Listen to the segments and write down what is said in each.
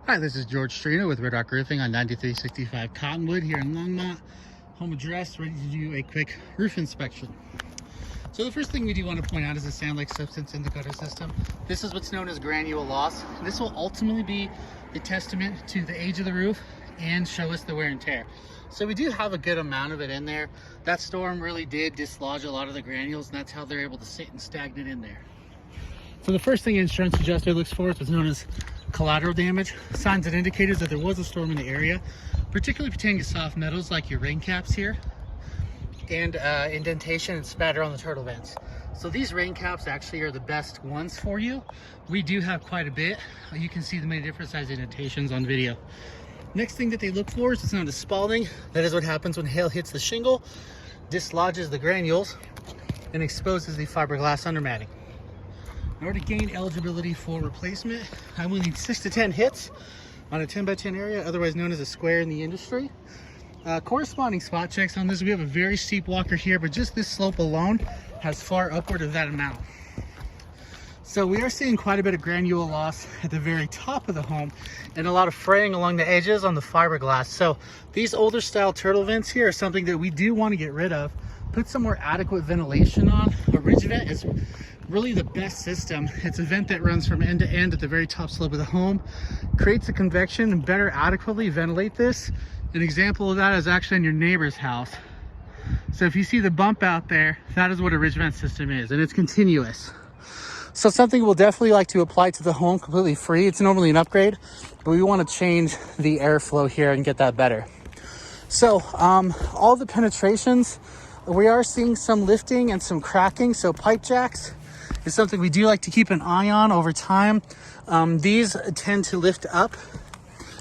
Hi, this is George Strino with Red Rock Roofing on 9365 Cottonwood here in Longmont. Home address, ready to do a quick roof inspection. So the first thing we do want to point out is the sand-like substance in the gutter system. This is what's known as granule loss. This will ultimately be a testament to the age of the roof and show us the wear and tear. So we do have a good amount of it in there. That storm really did dislodge a lot of the granules, and that's how they're able to sit and stagnate in there. So the first thing an insurance adjuster looks for is what's known as collateral damage, signs and indicators that there was a storm in the area, particularly pertaining to soft metals like your rain caps here, and indentation and spatter on the turtle vents. So these rain caps actually are the best ones for you. We do have quite a bit. You can see the many different size indentations on video. Next thing that they look for is what's known as spalling. That is what happens when hail hits the shingle, dislodges the granules, and exposes the fiberglass undermatting. In order to gain eligibility for replacement, I will need 6 to 10 hits on a 10 by 10 area, otherwise known as a square in the industry. Corresponding spot checks on this, we have a very steep walker here, but just this slope alone has far upward of that amount. So we are seeing quite a bit of granule loss at the very top of the home and a lot of fraying along the edges on the fiberglass. So these older style turtle vents here are something that we do want to get rid of. Put some more adequate ventilation on. A ridge vent is really the best system. It's a vent that runs from end to end at the very top slope of the home, creates a convection and better adequately ventilate this. An example of that is actually in your neighbor's house. So if you see the bump out there, that is what a ridge vent system is, and it's continuous. So something we'll definitely like to apply to the home completely free. It's normally an upgrade, but we want to change the airflow here and get that better. So all the penetrations, we are seeing some lifting and some cracking. So pipe jacks is something we do like to keep an eye on over time. These tend to lift up,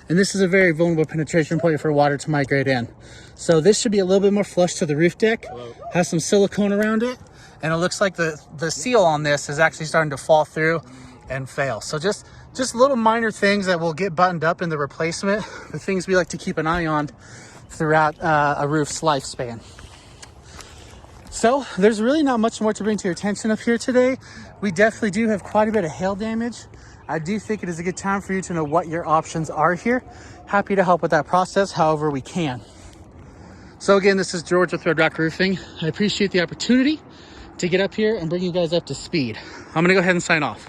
and this is a very vulnerable penetration point for water to migrate in. So this should be a little bit more flush to the roof deck, has some silicone around it, and it looks like the seal on this is actually starting to fall through and fail. So just little minor things that will get buttoned up in the replacement, the things we like to keep an eye on throughout a roof's lifespan. So there's really not much more to bring to your attention up here today. We definitely do have quite a bit of hail damage. I do think it is a good time for you to know what your options are here. Happy to help with that process however we can. So again, this is George with Red Rock Roofing. I appreciate the opportunity to get up here and bring you guys up to speed. I'm gonna go ahead and sign off.